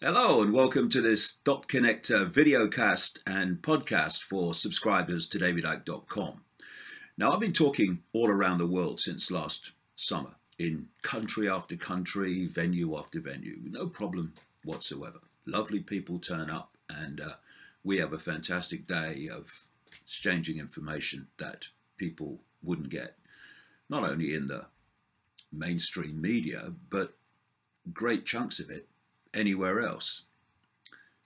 Hello and welcome to this Dot Connector videocast and podcast for subscribers to davidicke.com. Now, I've been talking all around the world since last summer, in country after country, venue after venue, no problem whatsoever. Lovely people turn up and we have a fantastic day of exchanging information that people wouldn't get, not only in the mainstream media, but great chunks of it anywhere else.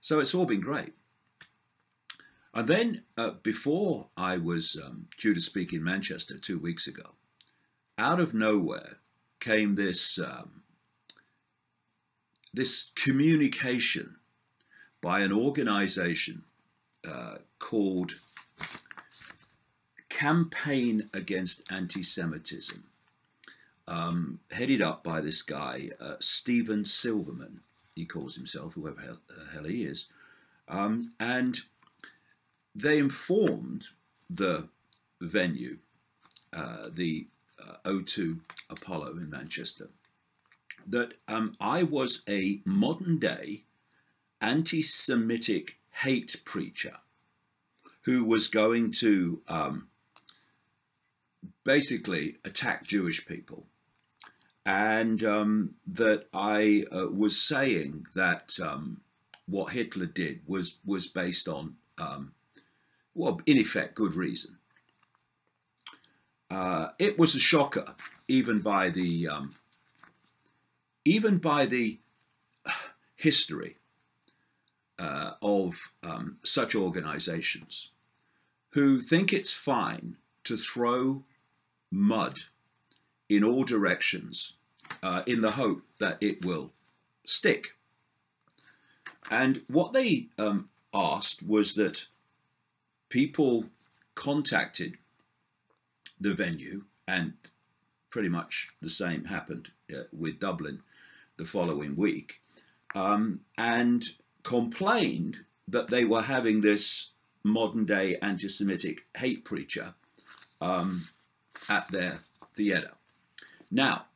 So it's all been great. And then before I was due to speak in Manchester 2 weeks ago, out of nowhere came this communication by an organization called Campaign Against Anti-Semitism, headed up by this guy, Stephen Silverman. He calls himself, whoever the hell he is. And they informed the venue, the O2 Apollo in Manchester, that I was a modern-day anti-Semitic hate preacher who was going to basically attack Jewish people. And that I was saying that what Hitler did was based on, well, in effect, good reason. It was a shocker, even by the history of such organizations who think it's fine to throw mud in all directions in the hope that it will stick. And what they asked was that people contacted the venue, and pretty much the same happened with Dublin the following week, and complained that they were having this modern-day anti-Semitic hate preacher at their theatre. Now,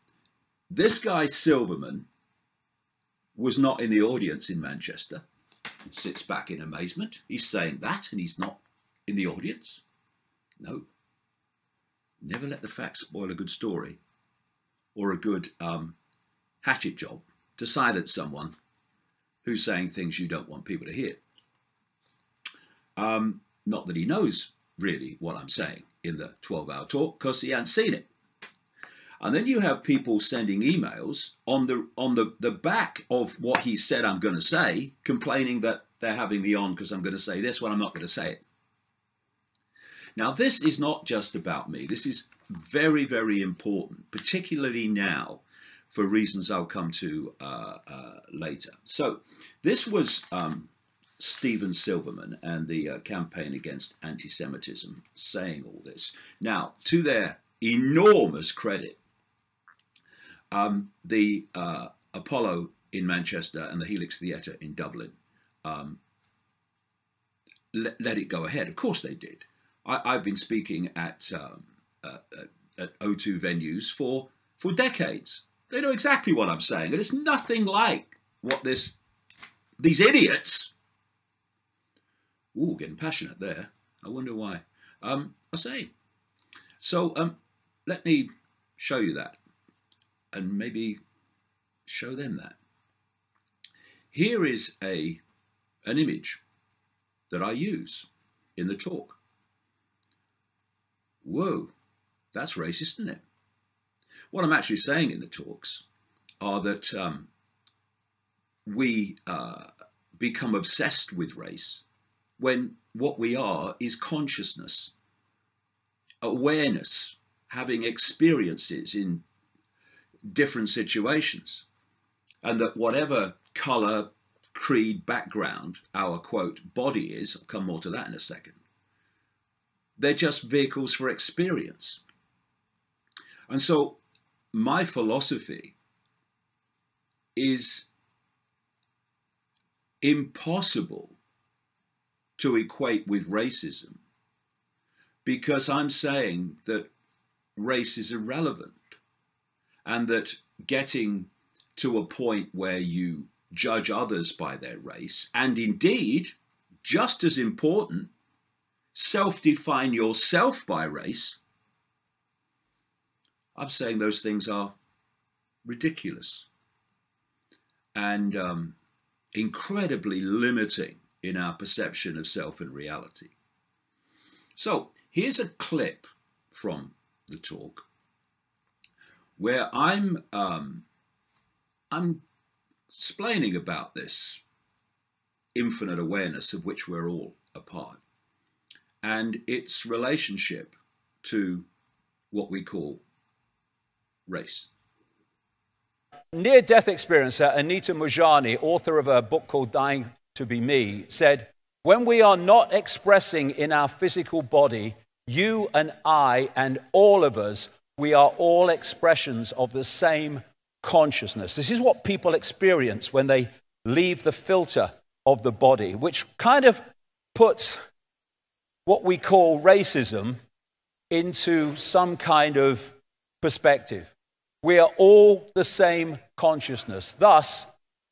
this guy Silverman was not in the audience in Manchester. Sits back in amazement. He's saying that and he's not in the audience. No. Never let the facts spoil a good story or a good hatchet job to silence someone who's saying things you don't want people to hear. Not that he knows really what I'm saying in the 12-hour talk, because he hadn't seen it. And then you have people sending emails on the back of what he said I'm going to say, complaining that they're having me on because I'm going to say this when I'm not going to say it. Now, this is not just about me. This is very, very important, particularly now, for reasons I'll come to later. So this was Stephen Silverman and the Campaign Against Anti-Semitism saying all this. Now, to their enormous credit, the Apollo in Manchester and the Helix Theatre in Dublin let it go ahead. Of course they did. I've been speaking at O2 venues for decades. They know exactly what I'm saying, and it's nothing like what these idiots. Ooh, getting passionate there. I wonder why. I say. So let me show you that, and maybe show them that. Here is an image that I use in the talk. Whoa, that's racist, isn't it? What I'm actually saying in the talks are that we become obsessed with race when what we are is consciousness, awareness, having experiences in different situations, and that whatever colour, creed, background our, quote, body is, I'll come more to that in a second, they're just vehicles for experience. And so my philosophy is impossible to equate with racism, because I'm saying that race is irrelevant, and that getting to a point where you judge others by their race, and indeed, just as important, self-define yourself by race, I'm saying those things are ridiculous and incredibly limiting in our perception of self and reality. So here's a clip from the talk where I'm explaining about this infinite awareness of which we're all a part and its relationship to what we call race. Near-death experiencer Anita Moorjani, author of a book called Dying to Be Me, said, "When we are not expressing in our physical body, you and I and all of us, we are all expressions of the same consciousness." This is what people experience when they leave the filter of the body, which kind of puts what we call racism into some kind of perspective. We are all the same consciousness. Thus,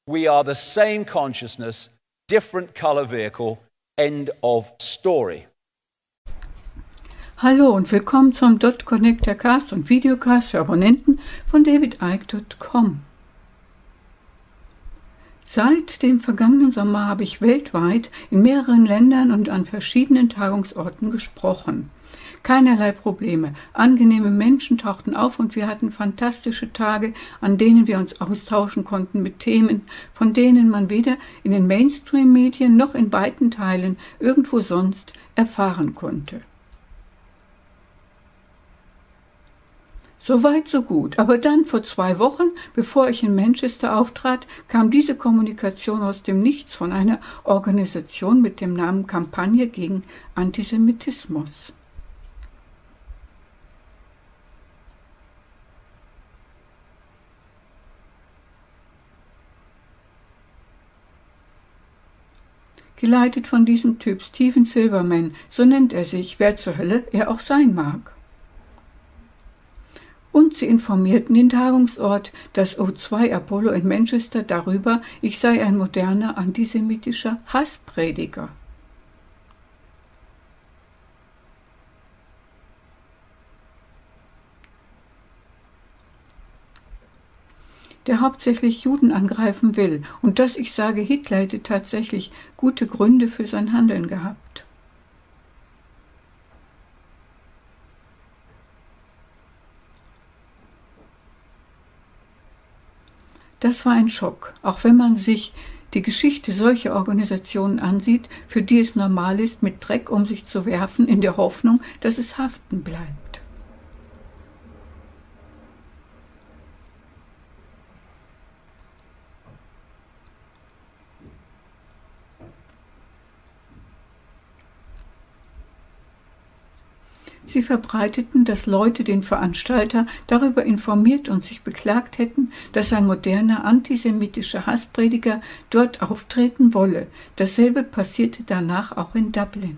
we are the same consciousness, different color vehicle, end of story. Hallo und willkommen zum .Connector Cast und Videocast für Abonnenten von davidicke.com. Seit dem vergangenen Sommer habe ich weltweit in mehreren Ländern und an verschiedenen Tagungsorten gesprochen. Keinerlei Probleme. Angenehme Menschen tauchten auf und wir hatten fantastische Tage, an denen wir uns austauschen konnten mit Themen, von denen man weder in den Mainstream-Medien noch in weiten Teilen irgendwo sonst erfahren konnte. So weit, so gut. Aber dann, vor 2 Wochen, bevor ich in Manchester auftrat, kam diese Kommunikation aus dem Nichts von einer Organisation mit dem Namen Kampagne gegen Antisemitismus. Geleitet von diesem Typ Steven Silverman, so nennt er sich, wer zur Hölle er auch sein mag. Und sie informierten den Tagungsort, das O2 Apollo in Manchester, darüber, ich sei ein moderner antisemitischer Hassprediger. Der hauptsächlich Juden angreifen will, und dass ich sage, Hitler hätte tatsächlich gute Gründe für sein Handeln gehabt. Das war ein Schock, auch wenn man sich die Geschichte solcher Organisationen ansieht, für die es normal ist, mit Dreck um sich zu werfen, in der Hoffnung, dass es haften bleibt. Sie verbreiteten, dass Leute den Veranstalter darüber informiert und sich beklagt hätten, dass ein moderner antisemitischer Hassprediger dort auftreten wolle. Dasselbe passierte danach auch in Dublin.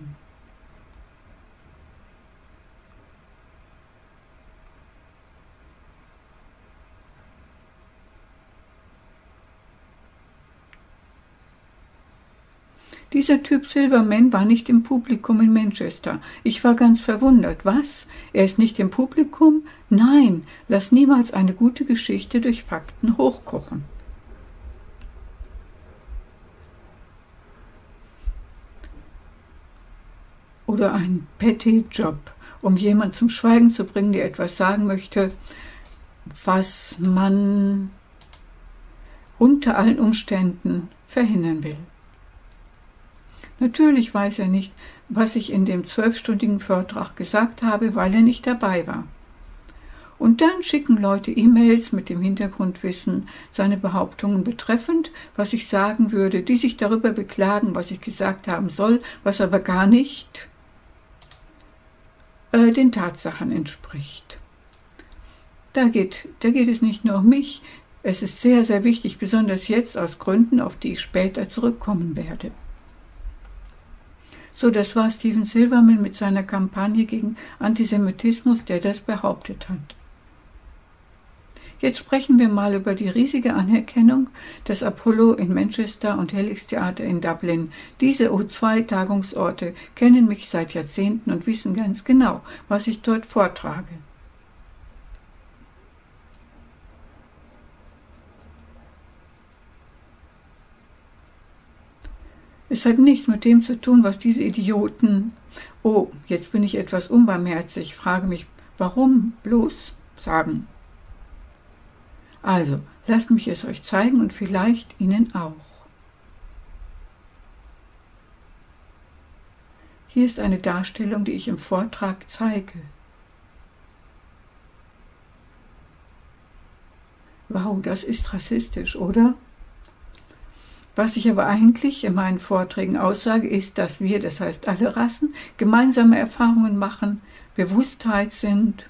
Dieser Typ Silverman war nicht im Publikum in Manchester. Ich war ganz verwundert. Was? Er ist nicht im Publikum? Nein, lass niemals eine gute Geschichte durch Fakten hochkochen. Oder ein Petty-Job, um jemanden zum Schweigen zu bringen, der etwas sagen möchte, was man unter allen Umständen verhindern will. Natürlich weiß er nicht, was ich in dem 12-stündigen Vortrag gesagt habe, weil er nicht dabei war. Und dann schicken Leute E-Mails mit dem Hintergrundwissen, seine Behauptungen betreffend, was ich sagen würde, die sich darüber beklagen, was ich gesagt haben soll, was aber gar nicht den Tatsachen entspricht. Da geht es nicht nur um mich, es ist sehr, sehr wichtig, besonders jetzt aus Gründen, auf die ich später zurückkommen werde. So, das war Steven Silverman mit seiner Kampagne gegen Antisemitismus, der das behauptet hat. Jetzt sprechen wir mal über die riesige Anerkennung des Apollo in Manchester und Helix Theater in Dublin. Diese O2-Tagungsorte kennen mich seit Jahrzehnten und wissen ganz genau, was ich dort vortrage. Es hat nichts mit dem zu tun, was diese Idioten, oh, jetzt bin ich etwas unbarmherzig, frage mich, warum bloß sagen. Also, lasst mich es euch zeigen und vielleicht Ihnen auch. Hier ist eine Darstellung, die ich im Vortrag zeige. Wow, das ist rassistisch, oder? Was ich aber eigentlich in meinen Vorträgen aussage, ist, dass wir, das heißt alle Rassen, gemeinsame Erfahrungen machen, Bewusstheit sind.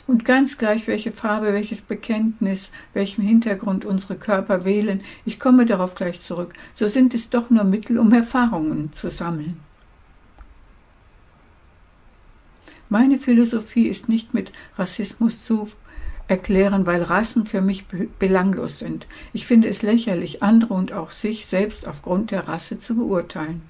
Und ganz gleich, welche Farbe, welches Bekenntnis, welchen Hintergrund unsere Körper wählen, ich komme darauf gleich zurück, so sind es doch nur Mittel, um Erfahrungen zu sammeln. Meine Philosophie ist nicht mit Rassismus zu erklären, weil Rassen für mich belanglos sind. Ich finde es lächerlich, andere und auch sich selbst aufgrund der Rasse zu beurteilen.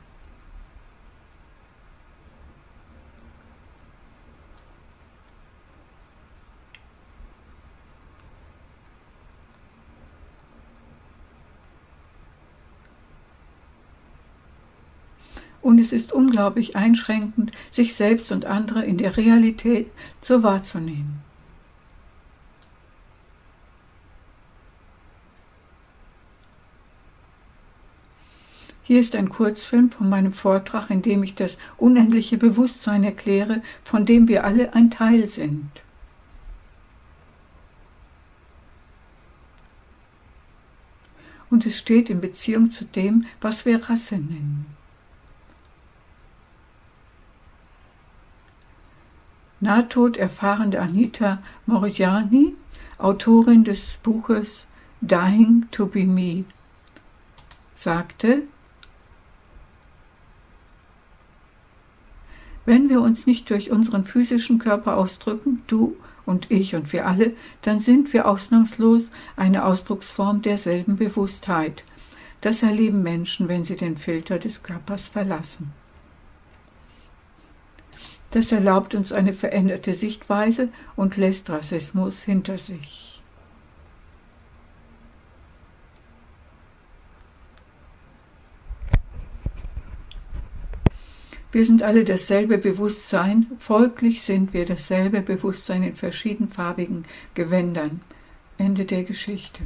Und es ist unglaublich einschränkend, sich selbst und andere in der Realität so wahrzunehmen. Hier ist ein Kurzfilm von meinem Vortrag, in dem ich das unendliche Bewusstsein erkläre, von dem wir alle ein Teil sind. Und es steht in Beziehung zu dem, was wir Rasse nennen. Nahtoderfahrene Anita Morigiani, Autorin des Buches Dying to be Me, sagte: Wenn wir uns nicht durch unseren physischen Körper ausdrücken, du und ich und wir alle, dann sind wir ausnahmslos eine Ausdrucksform derselben Bewusstheit. Das erleben Menschen, wenn sie den Filter des Körpers verlassen. Das erlaubt uns eine veränderte Sichtweise und lässt Rassismus hinter sich. Wir sind alle dasselbe Bewusstsein, folglich sind wir dasselbe Bewusstsein in verschiedenfarbigen Gewändern. Ende der Geschichte.